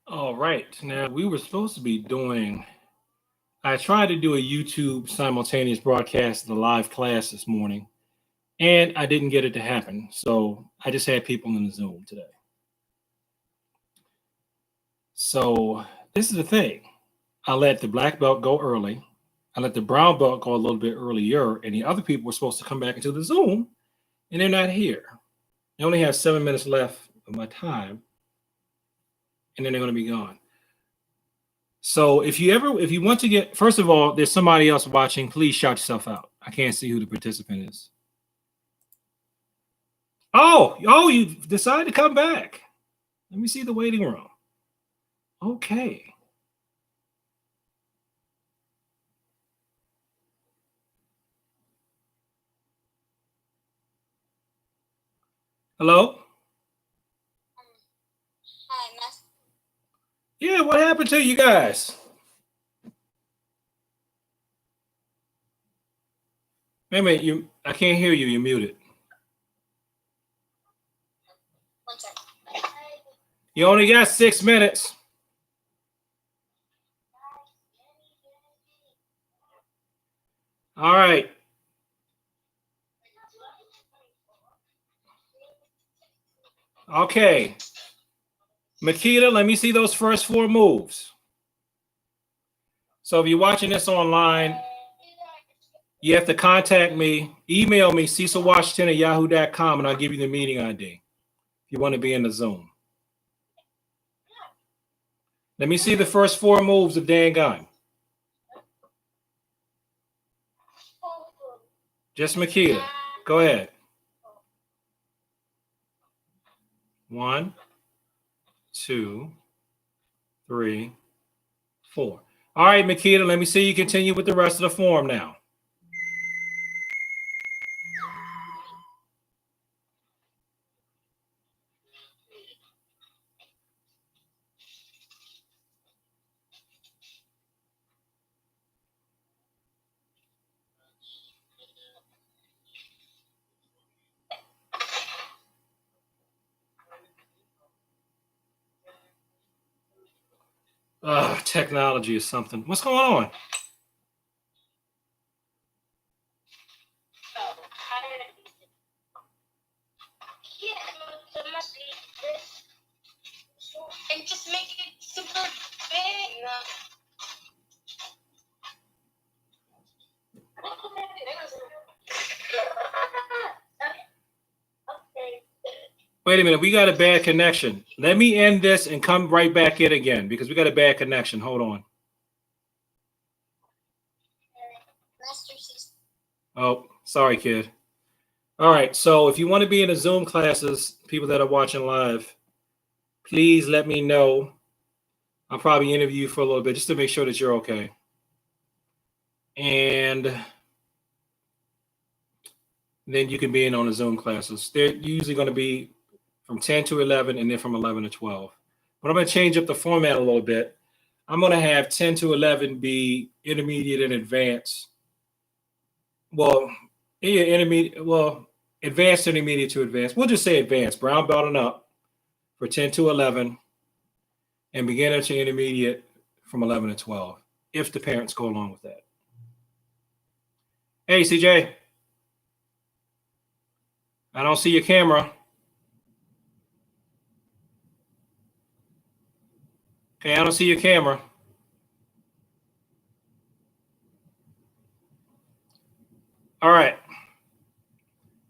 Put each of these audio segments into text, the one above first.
All right. Now we were supposed to be doing. I tried to do a YouTube simultaneous broadcast of the live class this morning, and I didn't get it to happen. So I just had people in the Zoom today. So this is the thing. I let the black belt go early. I let the brown belt go a little bit earlier, and the other people were supposed to come back into the Zoom, and they're not here. I only have 7 minutes left of my time, and then they're going to be gone. So if you want to get, first of all, there's somebody else watching, please shout yourself out. I can't see who the participant is. Oh, you decided to come back. Let me see the waiting room. Okay. Hello? Hi, Master. Yeah, what happened to you guys? Wait a minute, I can't hear you. You're muted. One second. You only got 6 minutes. All right. Okay. Makita, let me see those first 4 moves. So if you're watching this online, you have to contact me, email me, cecilwashington@yahoo.com, and I'll give you the meeting ID if you want to be in the Zoom. Let me see the first 4 moves of Dan Gunn. Just Makita. Go ahead. 1, 2, 3, 4. All right, Makita, let me see you continue with the rest of the form now. Technology is something. What's going on? And just make it super big. Wait a minute, we got a bad connection. Let me end this and come right back in again because we got a bad connection. Hold on. Oh, sorry, kid. All right, so if you want to be in the Zoom classes, people that are watching live, please let me know. I'll probably interview you for a little bit just to make sure that you're okay. And then you can be in on the Zoom classes. They're usually going to be from 10 to 11 and then from 11 to 12. But I'm going to change up the format a little bit. I'm going to have 10 to 11 be intermediate and advanced. Well, intermediate, well, advanced, intermediate to advanced. We'll just say advanced, brown belt and up for 10 to 11 and beginner to intermediate from 11 to 12, if the parents go along with that. Hey, CJ. I don't see your camera. Okay, I don't see your camera. All right.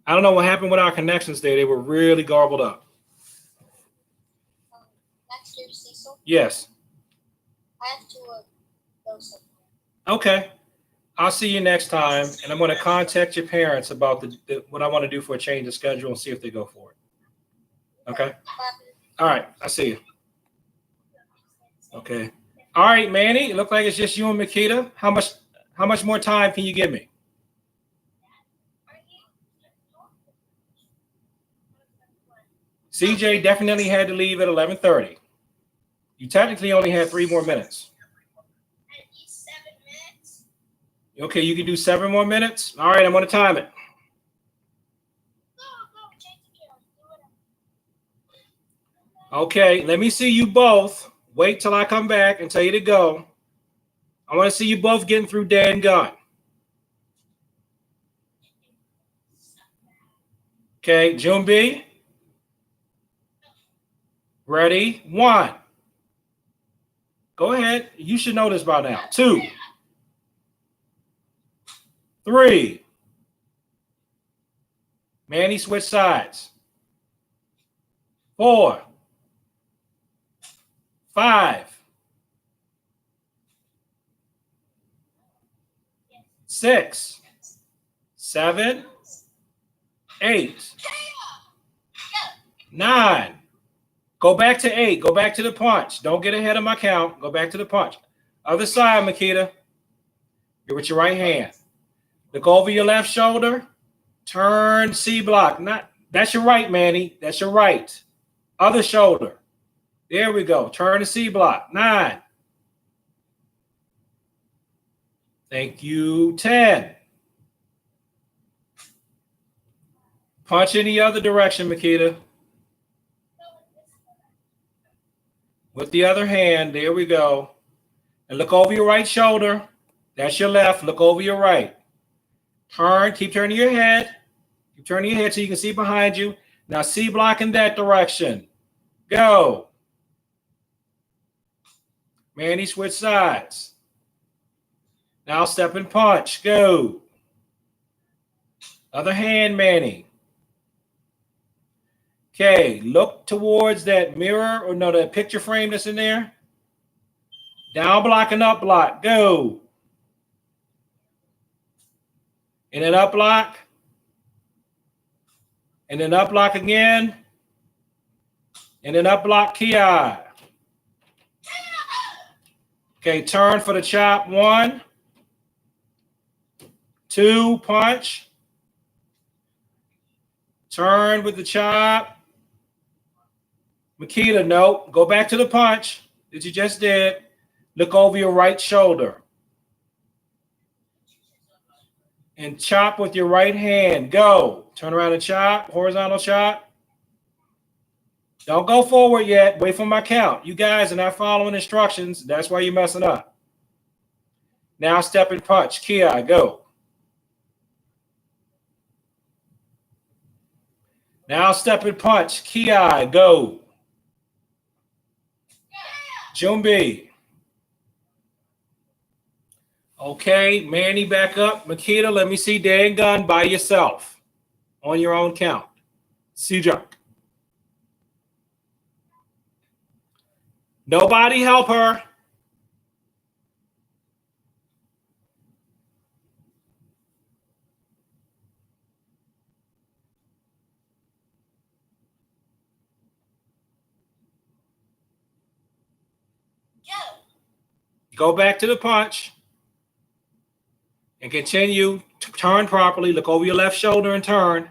I don't know what happened with our connections there. They were really garbled up. Master Cecil? Yes. I have to go somewhere. Okay. I'll see you next time, and I'm going to contact your parents about what I want to do for a change of schedule and see if they go for it. Okay? All right. I'll see you. Okay. All right, Manny. It looks like it's just you and Makita. How much more time can you give me? CJ definitely had to leave at 11:30. You technically only had 3 more minutes. 7 minutes? Okay, you can do 7 more minutes? All right, I'm going to time it. Okay, let me see you both Wait till I come back and tell you to go. I want to see you both getting through Dan gun. Okay, June B. Ready? 1. Go ahead. You should know this by now. 2. 3. Manny, switch sides. 4. 5. 6. 7. 8. 9. Go back to 8. Go back to the punch. Don't get ahead of my count. Go back to the punch. Other side, Makita. You're with your right hand. Look over your left shoulder. Turn C block. That's your right, Manny. That's your right. Other shoulder. There we go. Turn to C block. 9. Thank you. 10. Punch in the other direction, Makita. With the other hand, there we go. And look over your right shoulder. That's your left. Look over your right. Turn. Keep turning your head. Keep turning your head so you can see behind you. Now C block in that direction. Go. Manny, switch sides. Now step and punch. Go. Other hand, Manny. Okay, look towards that mirror or no, that picture frame that's in there. Down block and up block. Go. And then up block. And then up block again. And then up block Ki. Okay, turn for the chop. 1. 2, punch. Turn with the chop. Makita, nope. Go back to the punch that you just did. Look over your right shoulder. And chop with your right hand. Go. Turn around and chop. Horizontal chop. Don't go forward yet. Wait for my count. You guys are not following instructions. That's why you're messing up. Now step and punch. Ki, go. Now step and punch. Ki, go. Jumbi. Okay, Manny, back up. Makita, let me see Dan gun by yourself on your own count. See jump. Nobody help her. Go back to the punch and continue to turn properly. Look over your left shoulder and turn.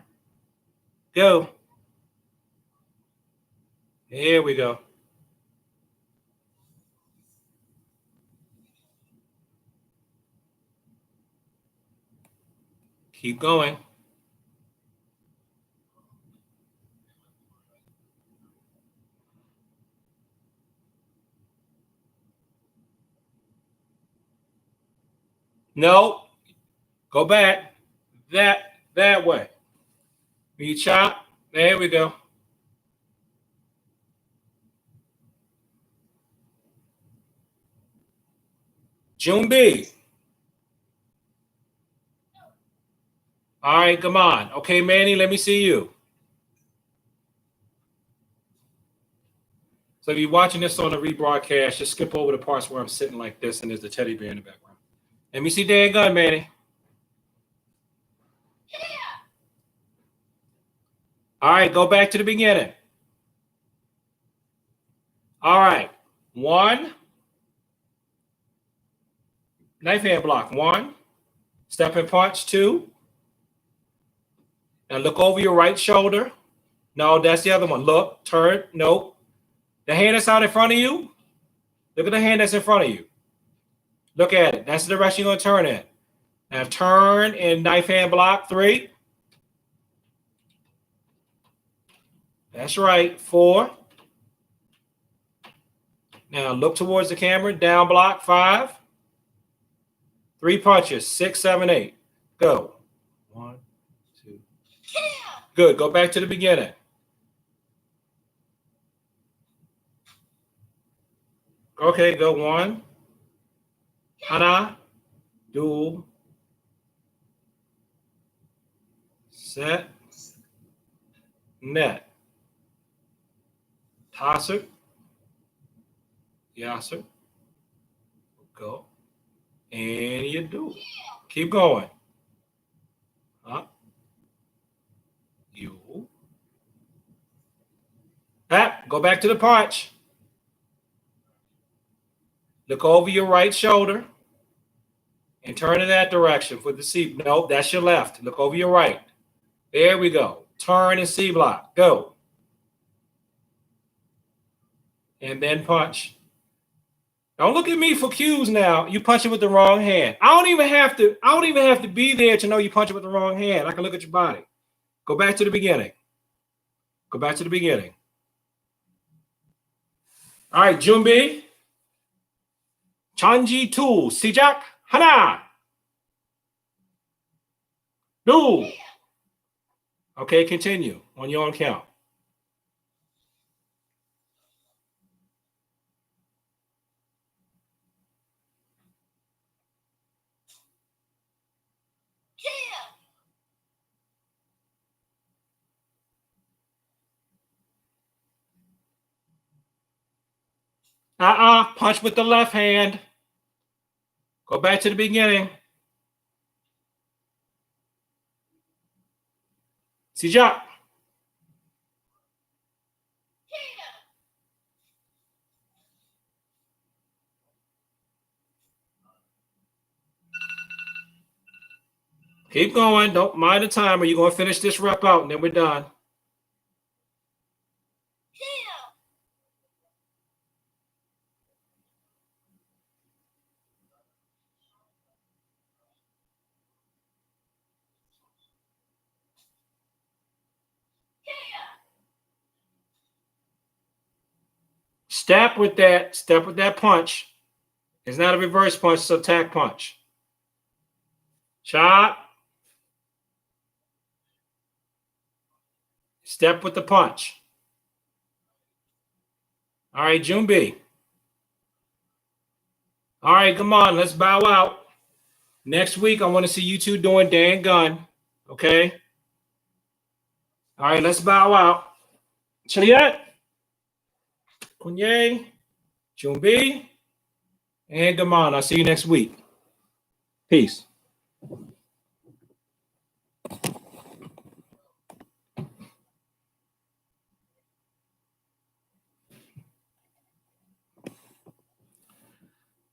Go. Here we go. Keep going. No, go back that way. When you chop, there we go. June B. All right, come on. Okay, Manny, let me see you. So if you're watching this on a rebroadcast, just skip over the parts where I'm sitting like this and there's the teddy bear in the background. Let me see Dan gun, Manny. All right, go back to the beginning. All right, 1. Knife hand block. 1. Step and punch. 2. Now look over your right shoulder. No, that's the other one. Look, turn. Nope. The hand that's out in front of you. Look at the hand that's in front of you. Look at it. That's the direction you're going to turn in. Now turn and knife hand block. 3. That's right. 4. Now look towards the camera. Down block 5. 3 punches. 6, 7, 8. Go. 1, 2. Good. Go back to the beginning. Okay, go 1. Hana. Dual. Set. Net. Tasser. Yasser. Go. And you do. Keep going. Up. You. Back. Go back to the punch. Look over your right shoulder and turn in that direction for the C. No, that's your left. Look over your right. There we go. Turn and C block. Go. And then punch. Don't look at me for cues now. You punch it with the wrong hand. I don't even have to be there to know you punch it with the wrong hand. I can look at your body. Go back to the beginning. Go back to the beginning. All right, Junbi. Chanji 2. Sijak. Hana. Do. Okay, continue on your own count. Punch with the left hand. Go back to the beginning. Sijak. Keep going. Don't mind the timer. You're going to finish this rep out and then we're done. Step with that punch. It's not a reverse punch, it's an attack punch. Chop. Step with the punch. All right, Junbi. All right, come on, let's bow out. Next week, I want to see you two doing Dan Gun. Okay? All right, let's bow out. Chiliet, Kunye, Junbi, and Gaman. I'll see you next week. Peace.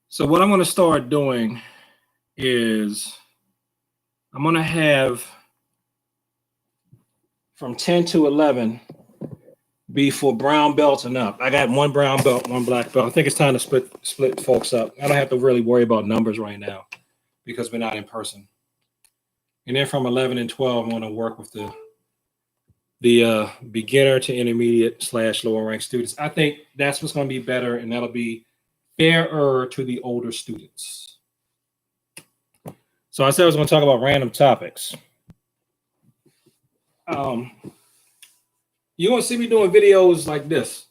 So what I'm going to start doing is I'm going to have from 10 to 11 be for brown belts and up. I got 1 brown belt, 1 black belt. I think it's time to split folks up. I don't have to really worry about numbers right now because we're not in person. And then from 11 and 12, I want to work with the beginner to intermediate / lower rank students. I think that's what's going to be better, and that'll be fairer to the older students. So I said I was going to talk about random topics. You want to see me doing videos like this.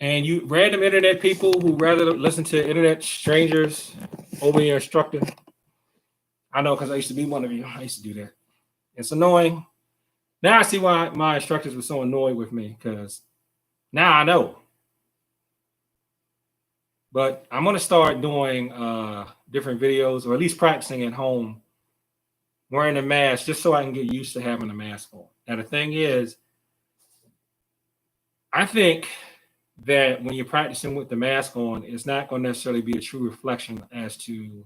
And you random internet people who rather listen to internet strangers over your instructor. I know because I used to be one of you. I used to do that. It's annoying. Now I see why my instructors were so annoyed with me because now I know. But I'm going to start doing different videos or at least practicing at home wearing a mask just so I can get used to having a mask on. Now, the thing is, I think that when you're practicing with the mask on, it's not going to necessarily be a true reflection as to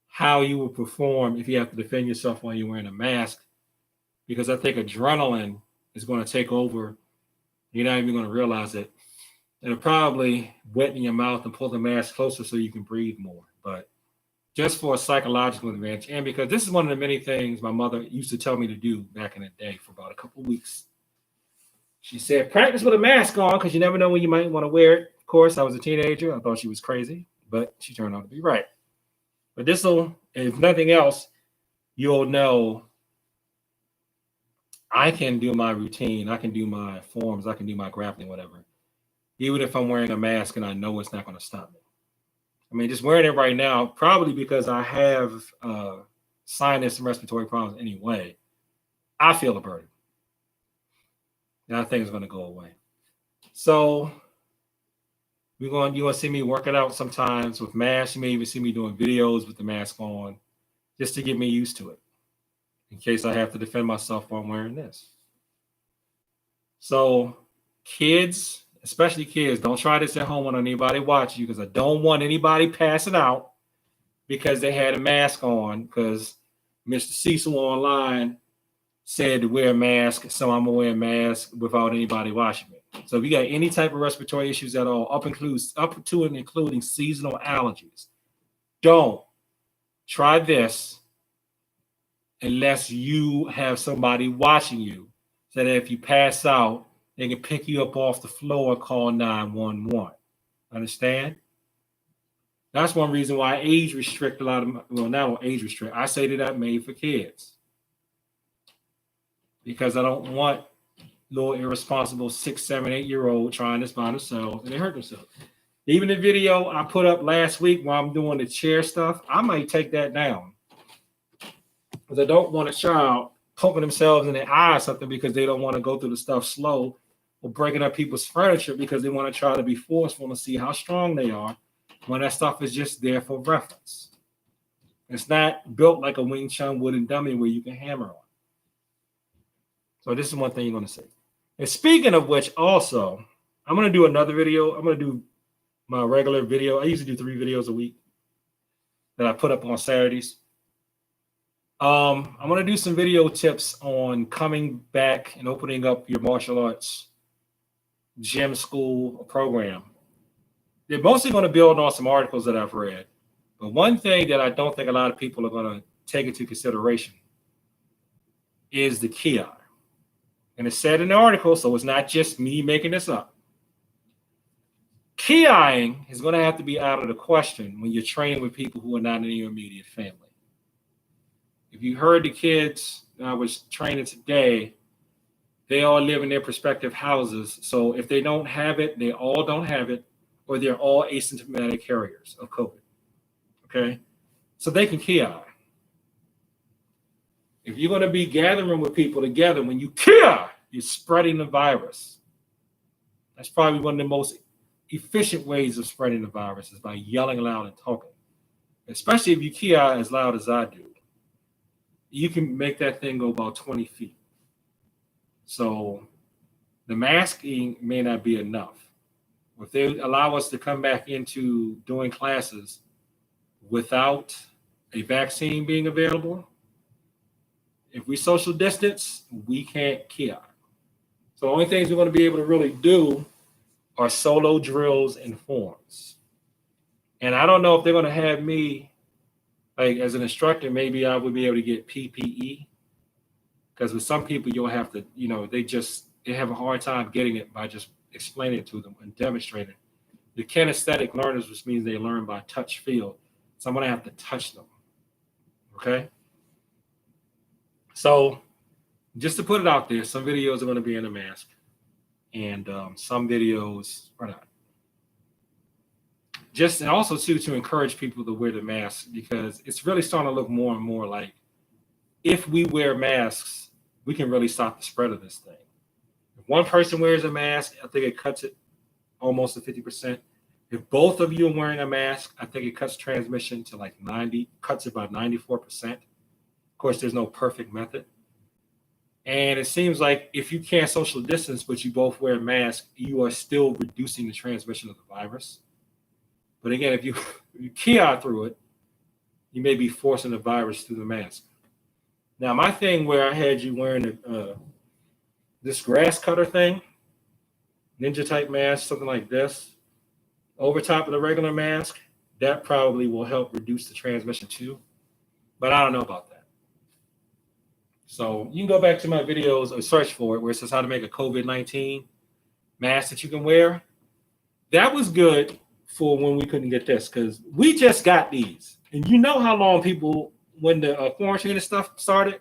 how you will perform if you have to defend yourself while you're wearing a mask, because I think adrenaline is going to take over. You're not even going to realize it. It'll probably wet in your mouth and pull the mask closer so you can breathe more. But just for a psychological advantage, and because this is one of the many things my mother used to tell me to do back in the day for about a couple of weeks. She said, practice with a mask on because you never know when you might want to wear it. Of course, I was a teenager. I thought she was crazy, but she turned out to be right. But this will, if nothing else, you'll know I can do my routine. I can do my forms. I can do my grappling, whatever. Even if I'm wearing a mask and I know it's not going to stop me. I mean, just wearing it right now, probably because I have sinus and respiratory problems anyway, I feel a burden. And I think it's going to go away. So you're going to see me working out sometimes with masks. You may even see me doing videos with the mask on just to get me used to it in case I have to defend myself while I'm wearing this. So kids, especially kids, don't try this at home when anybody watches you because I don't want anybody passing out because they had a mask on because Mr. Cecil online said to wear a mask, so I'm gonna wear a mask without anybody watching me. So if you got any type of respiratory issues at all, up to and including seasonal allergies, don't try this unless you have somebody watching you, so that if you pass out, they can pick you up off the floor and call 911. Understand? That's one reason why I age restrict a lot of, not age restrict. I say that I'm made for kids because I don't want little irresponsible 6, 7, 8-year-old trying this by themselves and they hurt themselves. Even the video I put up last week while I'm doing the chair stuff, I might take that down because I don't want a child poking themselves in the eye or something because they don't want to go through the stuff slow or breaking up people's furniture because they want to try to be forceful and see how strong they are when that stuff is just there for reference. It's not built like a Wing Chun wooden dummy where you can hammer on. So this is one thing you're going to see. And speaking of which, also, I'm going to do another video. I'm going to do my regular video. I usually do 3 videos a week that I put up on Saturdays. I'm going to do some video tips on coming back and opening up your martial arts gym school program. They're mostly going to build on some articles that I've read. But one thing that I don't think a lot of people are going to take into consideration is the ki. And it's said in the article, so it's not just me making this up. Ki-ing is going to have to be out of the question when you're training with people who are not in your immediate family. If you heard the kids I was training today, they all live in their respective houses. So if they don't have it, they all don't have it, or they're all asymptomatic carriers of COVID. Okay? So they can ki. If you're going to be gathering with people together, when you ki, you're spreading the virus. That's probably one of the most efficient ways of spreading the virus is by yelling loud and talking. Especially if you ki as loud as I do. You can make that thing go about 20 feet. So the masking may not be enough. If they allow us to come back into doing classes without a vaccine being available, if we social distance, we can't ki. So the only things we're going to be able to really do are solo drills and forms. And I don't know if they're going to have me, like as an instructor, maybe I would be able to get PPE. Because with some people, you'll have to, they have a hard time getting it by just explaining it to them and demonstrating. The kinesthetic learners, which means they learn by touch feel. So I'm going to have to touch them. Okay? So just to put it out there, some videos are going to be in a mask and some videos are not. Just and also too to encourage people to wear the mask because it's really starting to look more and more like if we wear masks, we can really stop the spread of this thing. If one person wears a mask, I think it cuts it almost to 50%. If both of you are wearing a mask, I think it cuts transmission to like 90, cuts it by 94%. Of course, there's no perfect method. And it seems like if you can't social distance, but you both wear a mask, you are still reducing the transmission of the virus. But again, if you ki through it, you may be forcing the virus through the mask. Now, my thing where I had you wearing this grass cutter thing, ninja type mask, something like this, over top of the regular mask, that probably will help reduce the transmission too. But I don't know about that. So you can go back to my videos or search for it where it says how to make a COVID-19 mask that you can wear. That was good for when we couldn't get this because we just got these. And you know how long people, when the quarantine and stuff started,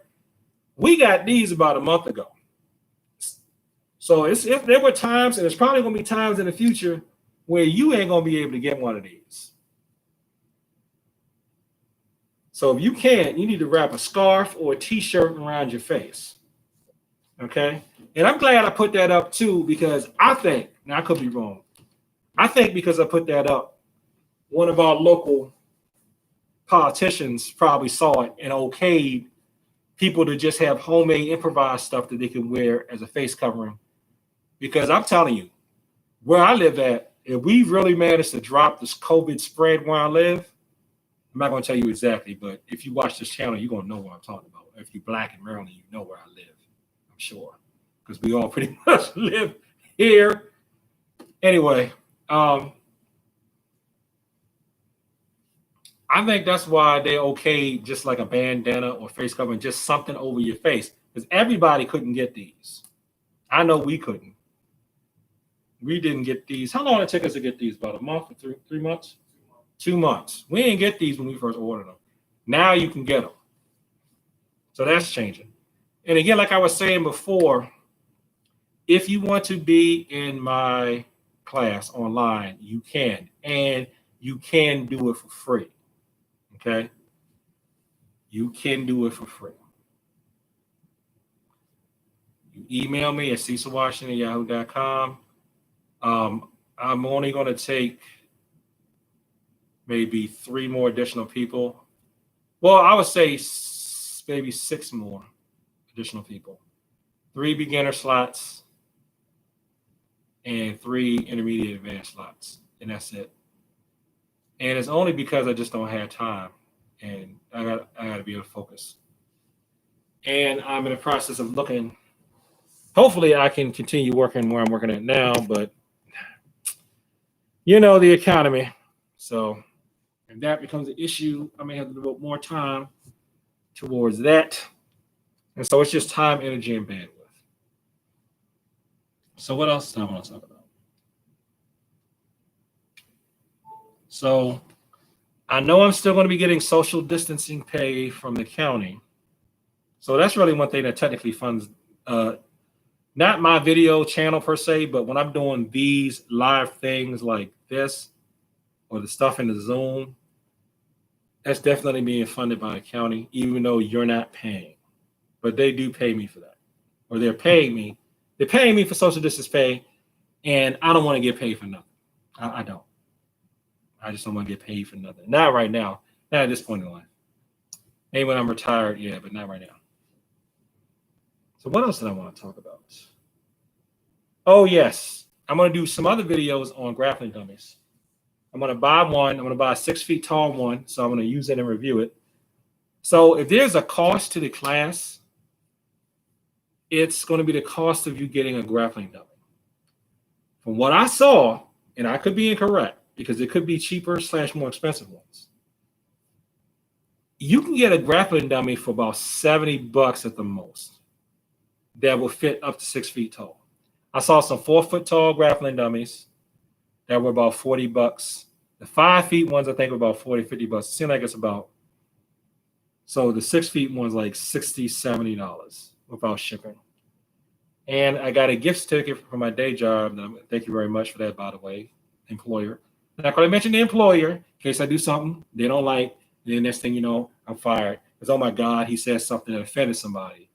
we got these about a month ago. So if there were times, and there's probably going to be times in the future where you ain't going to be able to get one of these. So if you can't, you need to wrap a scarf or a t-shirt around your face. Okay? And I'm glad I put that up too because I think, now I could be wrong, I think because I put that up, one of our local politicians probably saw it and okayed people to just have homemade improvised stuff that they can wear as a face covering. Because I'm telling you, where I live at, if we really managed to drop this COVID spread where I live, I'm not going to tell you exactly, but if you watch this channel, you're going to know what I'm talking about. If you're Black in Maryland, you know where I live, I'm sure, because we all pretty much live here. Anyway, I think that's why they okay just like a bandana or face covering, just something over your face, because everybody couldn't get these. I know we couldn't. We didn't get these. How long did it take us to get these? About a month or 3 months? 2 months. We didn't get these when we first ordered them. Now you can get them. So that's changing. And again, like I was saying before, if you want to be in my class online, you can. And you can do it for free. Okay? You can do it for free. You email me at cecilwashington@yahoo.com. I'm only going to take maybe 3 more additional people. Well, I would say maybe 6 more additional people. 3 beginner slots and 3 intermediate advanced slots. And that's it. And it's only because I just don't have time. And I got to be able to focus. And I'm in the process of looking. Hopefully I can continue working where I'm working at now, but you know, the economy. So if that becomes an issue, I may have to devote more time towards that. And so it's just time, energy, and bandwidth. So what else do I want to talk about? So I know I'm still going to be getting social distancing pay from the county. So that's really one thing that technically funds, not my video channel per se, but when I'm doing these live things like this or the stuff in the Zoom, that's definitely being funded by the county, even though you're not paying. But they do pay me for that. Or they're paying me. They're paying me for social distance pay, and I don't want to get paid for nothing. I don't. I just don't want to get paid for nothing. Not right now. Not at this point in life. Maybe when I'm retired, yeah, but not right now. So what else did I want to talk about? Oh, yes. I'm going to do some other videos on grappling dummies. I'm going to buy one. I'm going to buy a 6 feet tall one. So I'm going to use it and review it. So if there's a cost to the class, it's going to be the cost of you getting a grappling dummy. From what I saw, and I could be incorrect because it could be cheaper / more expensive ones. You can get a grappling dummy for about $70 at the most that will fit up to 6 feet tall. I saw some 4 foot tall grappling dummies that were about $40. The 5 feet ones, I think, were about $40, $50. It seems like it's about, so the 6 feet ones like $60, $70 without shipping. And I got a gift certificate from my day job. Thank you very much for that, by the way, employer. I'm not going to mention the employer in case I do something they don't like. Then next thing you know, I'm fired. Because, oh my God, he said something that offended somebody.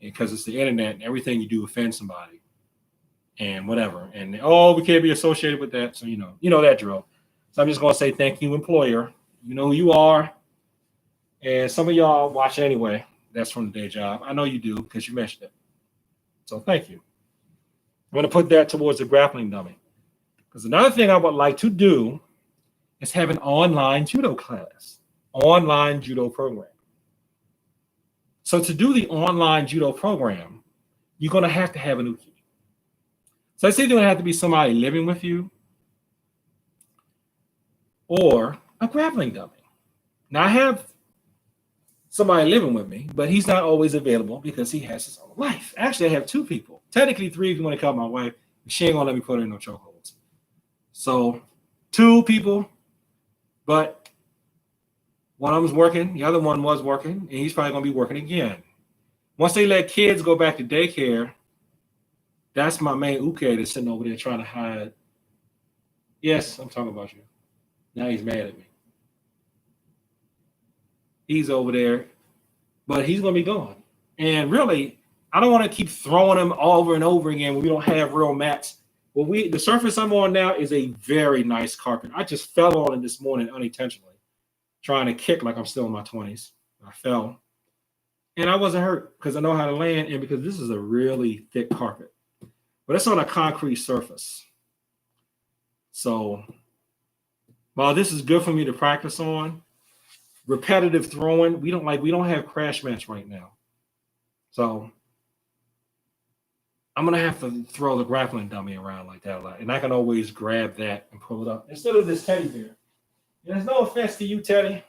Because it's the internet and everything you do offends somebody. And whatever. And, oh, we can't be associated with that. So, you know that drill. So I'm just going to say thank you, employer. You know who you are. And some of y'all watch anyway. That's from the day job. I know you do because you mentioned it. So thank you. I'm going to put that towards the grappling dummy. Because another thing I would like to do is have an online judo class, online judo program. So to do the online judo program, you're going to have an uke. So it's either going to have to be somebody living with you or a grappling dummy. Now I have somebody living with me, but he's not always available because he has his own life. Actually, I have two people, technically three if you want to count my wife. She ain't gonna let me put her in no chokeholds. So, two people, but one of them's working, the other one was working, and he's probably gonna be working again. Once they let kids go back to daycare, that's my main uke that's sitting over there trying to hide. Yes, I'm talking about you. Now he's mad at me. He's over there, but he's going to be gone. And really, I don't want to keep throwing him over and over again when we don't have real mats. Well, the surface I'm on now is a very nice carpet. I just fell on it this morning unintentionally, trying to kick like I'm still in my 20s. I fell. And I wasn't hurt because I know how to land and because this is a really thick carpet. But it's on a concrete surface. So while this is good for me to practice on, repetitive throwing, we don't have crash mats right now. So I'm gonna have to throw the grappling dummy around like that a lot. And I can always grab that and pull it up instead of this teddy bear. There's no offense to you, Teddy.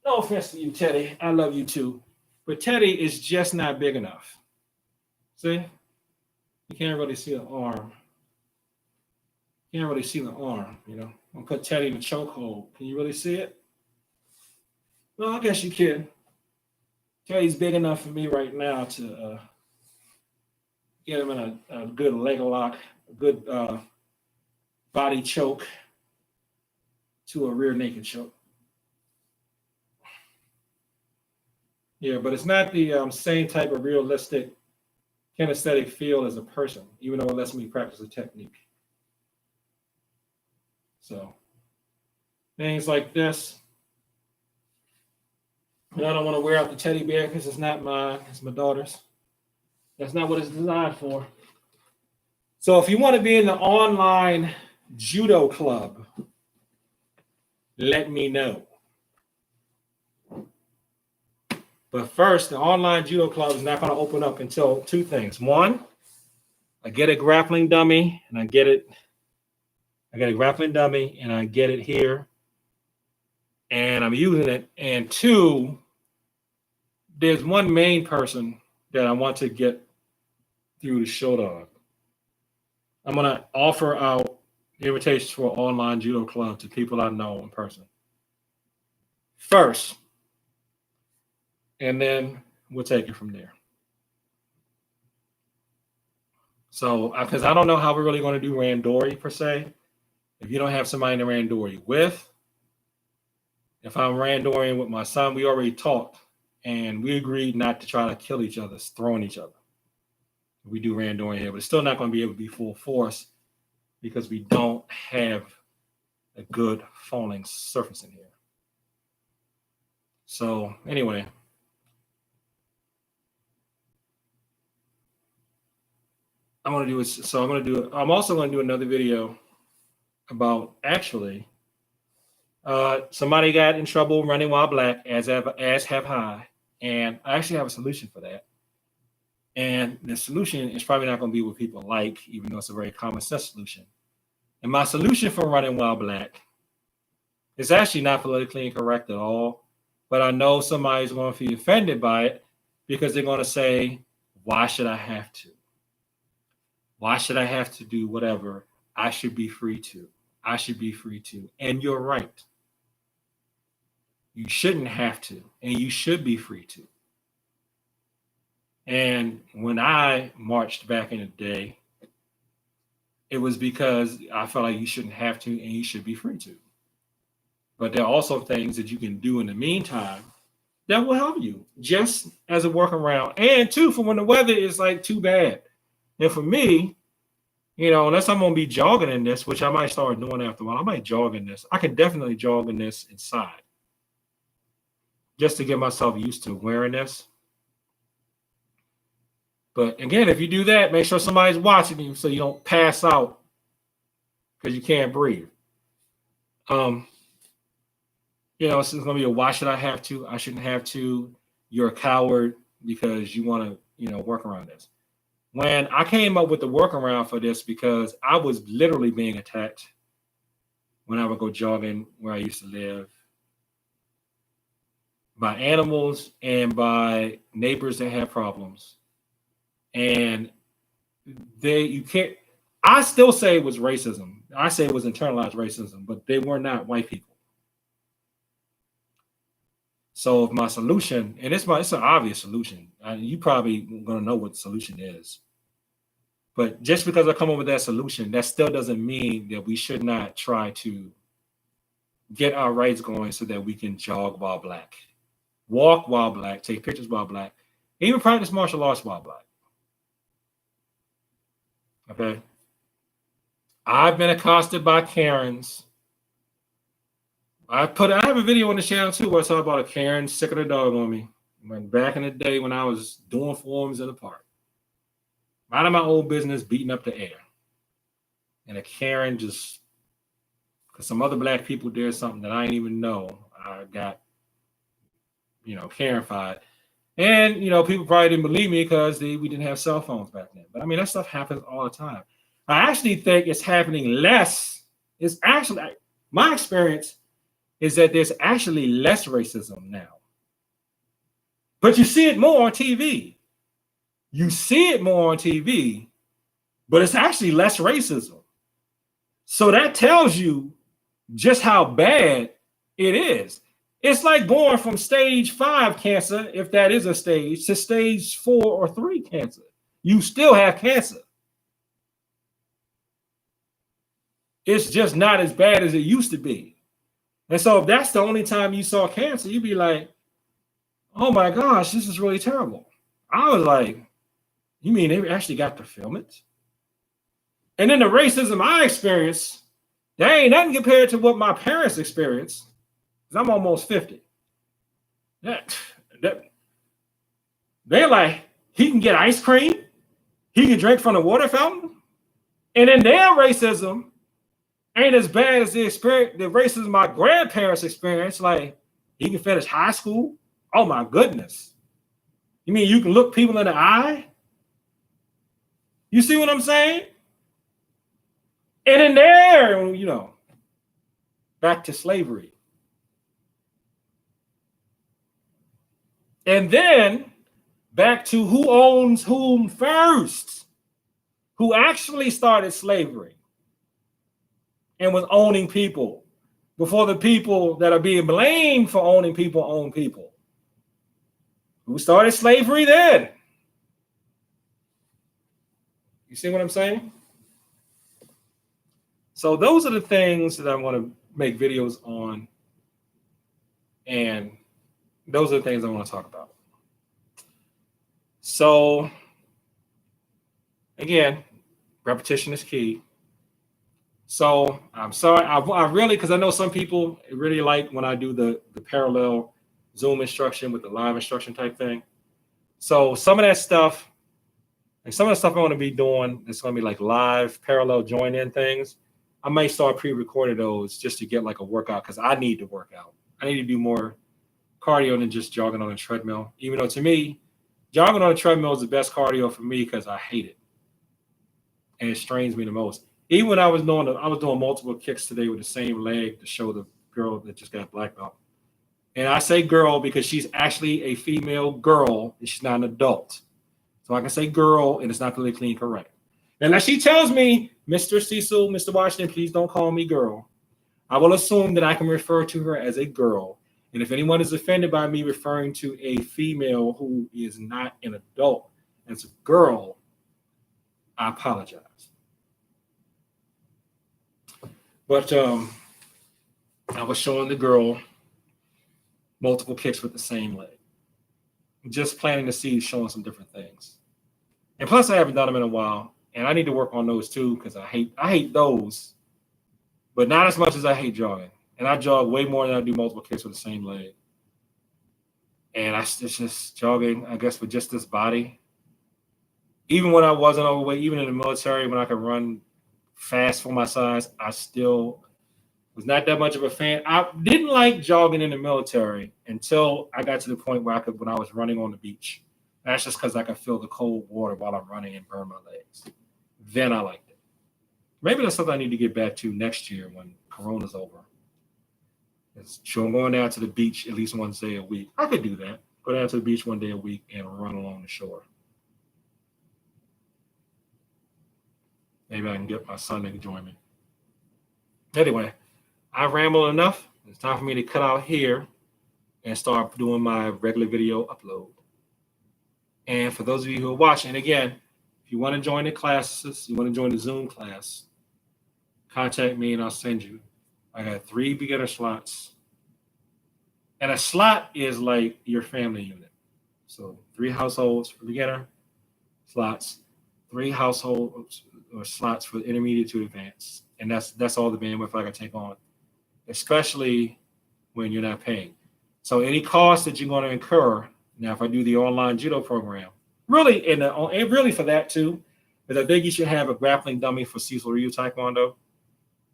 No offense to you, Teddy. I love you too. But Teddy is just not big enough. See? You can't really see the arm. Can't really see the arm, you know. I'm gonna put Teddy in a chokehold. Can you really see it? Well, I guess you can. Teddy's big enough for me right now to get him in a good leg lock, a good body choke to a rear naked choke. Yeah, but it's not the same type of realistic kinesthetic feel as a person, even though it lets me practice a technique. So things like this. And I don't want to wear out the teddy bear because it's not mine, it's my daughter's. That's not what it's designed for. So if you want to be in the online judo club, let me know. But first, the online judo club is not going to open up until two things. One, I get a grappling dummy and I get a grappling dummy and I get it here and I'm using it. And two, there's one main person that I want to get through the Shodan. I'm going to offer out invitations for an online judo club to people I know in person first. And then we'll take it from there. So, because I don't know how we're really going to do randori per se. If you don't have somebody to randori with, if I'm randoring with my son, we already talked and we agreed not to try to kill each other, throwing each other. We do randoring here, but it's still not going to be able to be full force because we don't have a good falling surface in here. So anyway, I'm also going to do another video about actually somebody got in trouble running while black, as have I, and I actually have a solution for that. And the solution is probably not going to be what people like, even though it's a very common sense solution. And my solution for running while black is actually not politically incorrect at all, but I know somebody's going to be offended by it because they're going to say, why should I have to? Why should I have to do whatever? I should be free to. I should be free to. And you're right. You shouldn't have to, and you should be free to. And when I marched back in the day, it was because I felt like you shouldn't have to, and you should be free to. But there are also things that you can do in the meantime that will help you, just as a workaround. And two, for when the weather is like too bad. And for me, you know, unless I'm going to be jogging in this, which I might start doing after a while, I might jog in this. I can definitely jog in this inside just to get myself used to wearing this. But again, if you do that, make sure somebody's watching you so you don't pass out because you can't breathe. You know, it's going to be a why should I have to? I shouldn't have to. You're a coward because you want to, you know, work around this. When I came up with the workaround for this, because I was literally being attacked when I would go jogging where I used to live. by animals and by neighbors that have problems. And you can't, I still say it was racism. I say it was internalized racism, but they were not white people. So my solution, and it's an obvious solution. You probably gonna know what the solution is. But just because I come up with that solution, that still doesn't mean that we should not try to get our rights going so that we can jog while black, walk while black, take pictures while black, even practice martial arts while black. Okay. I've been accosted by Karens. I have a video on the channel too where I talk about a Karen sicking her dog on me. Back in the day when I was doing forums in the park. Minding my own business, beating up the air. And a Karen just, because some other black people did something that I didn't even know, I got, Karen-fied. And, people probably didn't believe me because we didn't have cell phones back then. But I mean, that stuff happens all the time. I actually think it's happening less. It's actually, my experience is that there's actually less racism now. But you see it more on TV. You see it more on TV, but it's actually less racism. So that tells you just how bad it is. It's like going from stage 5 cancer, if that is a stage, to stage 4 or 3 cancer. You still have cancer. It's just not as bad as it used to be. And so if that's the only time you saw cancer, you'd be like, oh my gosh, this is really terrible. I was like, you mean they actually got to film it? And then the racism I experienced, that ain't nothing compared to what my parents experienced. Because I'm almost 50. They're like, he can get ice cream, he can drink from the water fountain, and then their racism ain't as bad as the racism my grandparents experienced. Like, he can finish high school. Oh my goodness. You mean you can look people in the eye? You see what I'm saying? And in there, back to slavery. And then back to who owns whom first, who actually started slavery and was owning people before the people that are being blamed for owning people own people. Who started slavery then? You see what I'm saying? So those are the things that I want to make videos on. And those are the things I want to talk about. So again, repetition is key. So I'm sorry. I really, because I know some people really like when I do the parallel Zoom instruction with the live instruction type thing. So some of that stuff, like some of the stuff I want to be doing, it's going to be like live parallel join in things. I might start pre-recording those just to get like a workout because I need to work out. I need to do more cardio than just jogging on a treadmill. Even though to me, jogging on a treadmill is the best cardio for me because I hate it. And it strains me the most. Even when I was doing multiple kicks today with the same leg to show the girl that just got black belt. And I say girl because she's actually a female girl and she's not an adult. So I can say girl and it's not politically correct. Unless she tells me, Mr. Cecil, Mr. Washington, please don't call me girl. I will assume that I can refer to her as a girl. And if anyone is offended by me referring to a female who is not an adult as a girl, I apologize. But I was showing the girl multiple kicks with the same leg. Just planning to see showing some different things. And plus I haven't done them in a while. And I need to work on those too because I hate those, but not as much as I hate jogging. And I jog way more than I do multiple kicks with the same leg. And it's just jogging, I guess, with just this body. Even when I wasn't overweight, even in the military, when I could run fast for my size, I still was not that much of a fan. I didn't like jogging in the military until I got to the point where when I was running on the beach. That's just because I could feel the cold water while I'm running and burn my legs. Then I liked it. Maybe that's something I need to get back to next year when Corona's over. So I'm going down to the beach at least one day a week. I could do that. Go down to the beach one day a week and run along the shore. Maybe I can get my son to join me. Anyway, I rambled enough. It's time for me to cut out here and start doing my regular video upload. And for those of you who are watching, again, if you want to join the classes, you want to join the Zoom class, contact me and I'll send you. I got 3 beginner slots. And a slot is like your family unit. So 3 households for beginner slots, 3 households or slots for intermediate to advanced. And that's all the bandwidth I can take on, especially when you're not paying. So any cost that you're going to incur, now if I do the online judo program, really, and really for that too, because I think you should have a grappling dummy for Cecil Ryu Taekwondo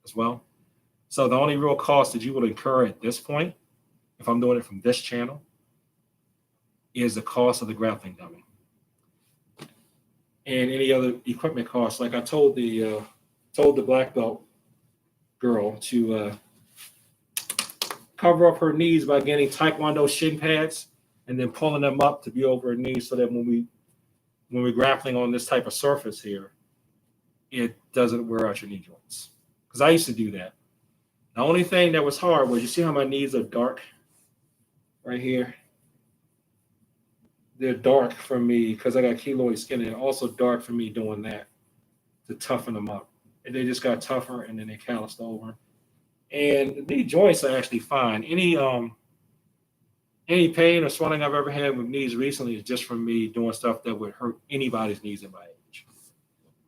as well. So the only real cost that you will incur at this point, if I'm doing it from this channel, is the cost of the grappling dummy. And any other equipment costs. Like I told the black belt girl to cover up her knees by getting Taekwondo shin pads and then pulling them up to be over her knees so that when we're grappling on this type of surface here, it doesn't wear out your knee joints. Because I used to do that. The only thing that was hard was, you see how my knees are dark right here? They're dark for me because I got keloid skin, and also dark for me doing that to toughen them up. And they just got tougher and then they calloused over. And the joints are actually fine. Any pain or swelling I've ever had with knees recently is just from me doing stuff that would hurt anybody's knees in my age.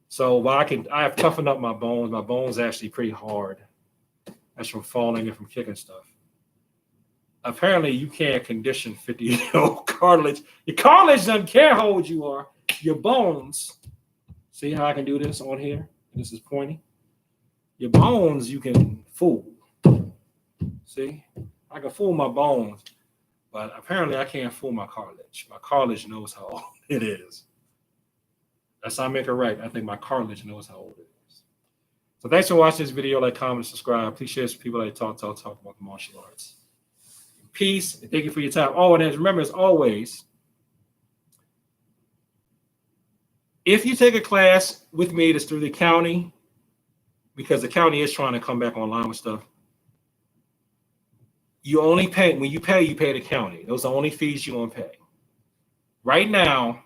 So while I have toughened up my bones actually pretty hard. That's from falling and from kicking stuff. Apparently, you can't condition 50-year-old cartilage. Your cartilage doesn't care how old you are. Your bones, see how I can do this on here? This is pointy. Your bones, you can fool. See? I can fool my bones, but apparently I can't fool my cartilage. My cartilage knows how old it is. That's how I make it right. I think my cartilage knows how old it is. So thanks for watching this video. Like, comment, subscribe. Please share this with people that talk about the martial arts. Peace, and thank you for your time. Oh, and remember, as always, if you take a class with me that's through the county, because the county is trying to come back online with stuff, you only pay, when you pay the county. Those are the only fees you're going to pay. Right now,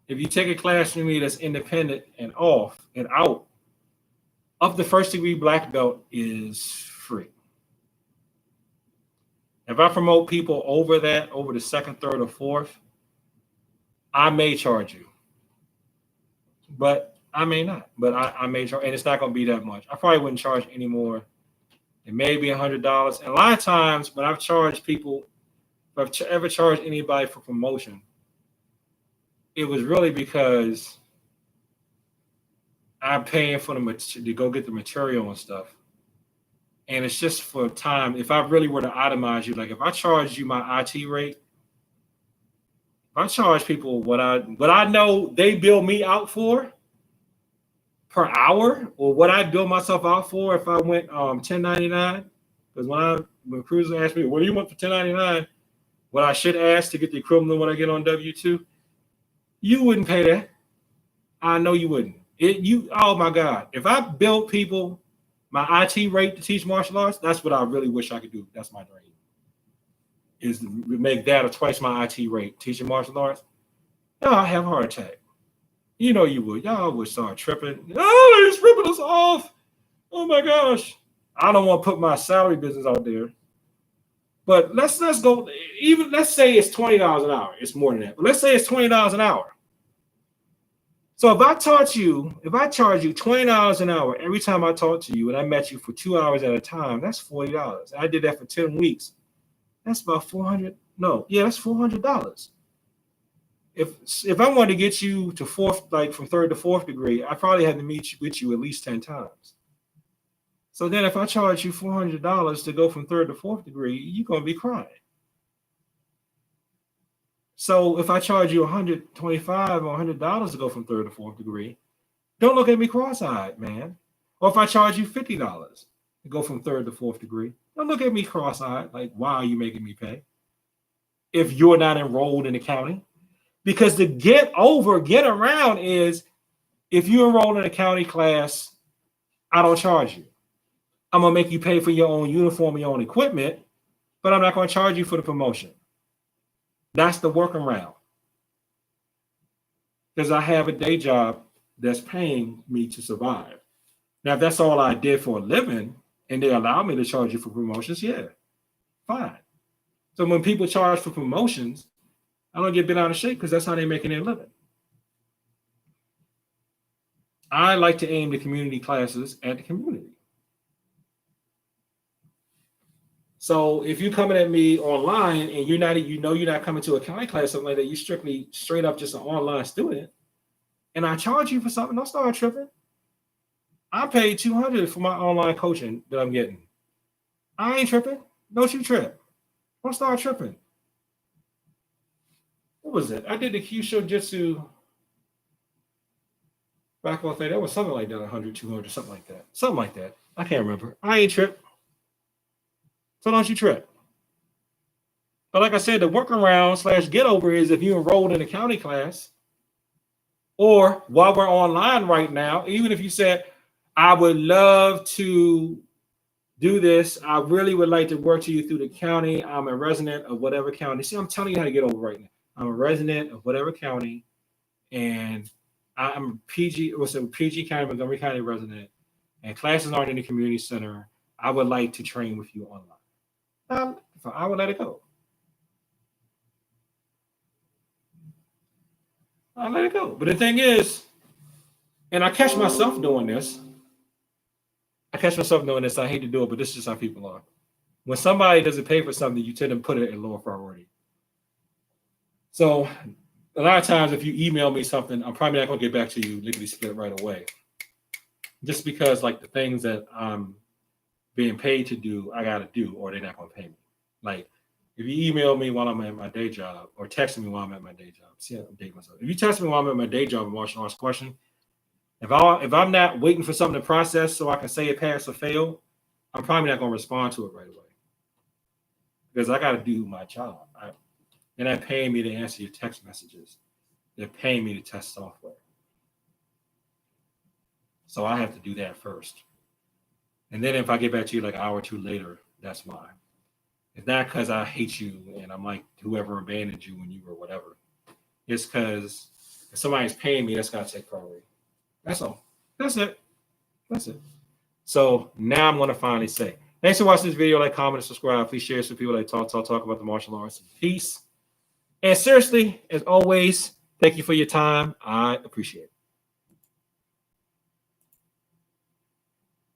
if you take a class from me that's independent and off and out, up to first degree black belt is free. If I promote people over the second, third, or fourth, I may charge you. But I may not. But I may charge, and it's not going to be that much. I probably wouldn't charge any more. It may be $100. And a lot of times when I've charged people, if I've ever charged anybody for promotion, it was really because I'm paying for to go get the material and stuff. And it's just for time. If I really were to itemize you, like if I charge you my IT rate, if I charge people what I know they bill me out for per hour, or what I bill myself out for if I went 1099, because when Cruiser asked me, what do you want for 1099? What I should ask to get the equivalent of what I get on W2, you wouldn't pay that. I know you wouldn't. Oh my God. If I built people my IT rate to teach martial arts, that's what I really wish I could do. That's my dream. Is to make that or twice my IT rate teaching martial arts. Y'all have a heart attack. You know you would. Y'all would start tripping. Oh, it's ripping us off. Oh my gosh. I don't want to put my salary business out there. But let's go, even let's say it's $20 an hour. It's more than that. But let's say it's $20 an hour. So if I charge you $20 an hour every time I talk to you and I met you for 2 hours at a time, that's $40. I did that for 10 weeks. That's about $400. No, yeah, that's $400. If I wanted to get you to fourth, like from third to fourth degree, I probably had to meet with you at least 10 times. So then if I charge you $400 to go from third to fourth degree, you're going to be crying. So if I charge you $125 or $100 to go from third to fourth degree, don't look at me cross-eyed, man. Or if I charge you $50 to go from third to fourth degree, Don't look at me cross-eyed, like, why are you making me pay? If you're not enrolled in the county. Because the get around is if you enroll in a county class, I don't charge you. I'm gonna make you pay for your own uniform, your own equipment, but I'm not gonna charge you for the promotion. That's the workaround. Because I have a day job that's paying me to survive. Now, if that's all I did for a living and they allow me to charge you for promotions, yeah, fine. So when people charge for promotions, I don't get bent out of shape because that's how they're making their living. I like to aim the community classes at the community. So if you're coming at me online and you're not coming to a county class, something like that, you're strictly straight up just an online student, and I charge you for something, don't start tripping. I paid $200 for my online coaching that I'm getting. I ain't tripping. Don't you trip. Don't start tripping. What was it? I did the Kyushu Jitsu back on thing. That was something like that, 100, 200, something like that. Something like that. I can't remember. I ain't trip. So don't you trip. But like I said, the workaround / get over is if you enrolled in a county class, or while we're online right now, even if you said, I would love to do this. I really would like to work to you through the county. I'm a resident of whatever county. See, I'm telling you how to get over right now. I'm a resident of whatever county, and I'm PG County, Montgomery County resident, and classes aren't in the community center. I would like to train with you online. I would let it go. I let it go. But the thing is, and I catch myself doing this. I hate to do it, but this is just how people are. When somebody doesn't pay for something, you tend to put it in lower priority. So a lot of times, if you email me something, I'm probably not going to get back to you lickety split right away. Just because like the things that I'm being paid to do, I got to do, or they're not going to pay me. Like if you email me while I'm at my day job or text me while I'm at my day job, see, I'm dating myself. If you text me while I'm at my day job and martial arts question, if I'm not waiting for something to process so I can say it passed or failed, I'm probably not going to respond to it right away because I got to do my job. They're not paying me to answer your text messages. They're paying me to test software. So I have to do that first. And then if I get back to you like an hour or two later, that's fine. It's not because I hate you and I'm like whoever abandoned you when you were whatever. It's because if somebody's paying me, that's got to take priority. That's all. That's it. So now I'm going to finally say, thanks for watching this video. Like, comment, and subscribe. Please share this with people that talk about the martial arts. Peace. And seriously, as always, thank you for your time. I appreciate it.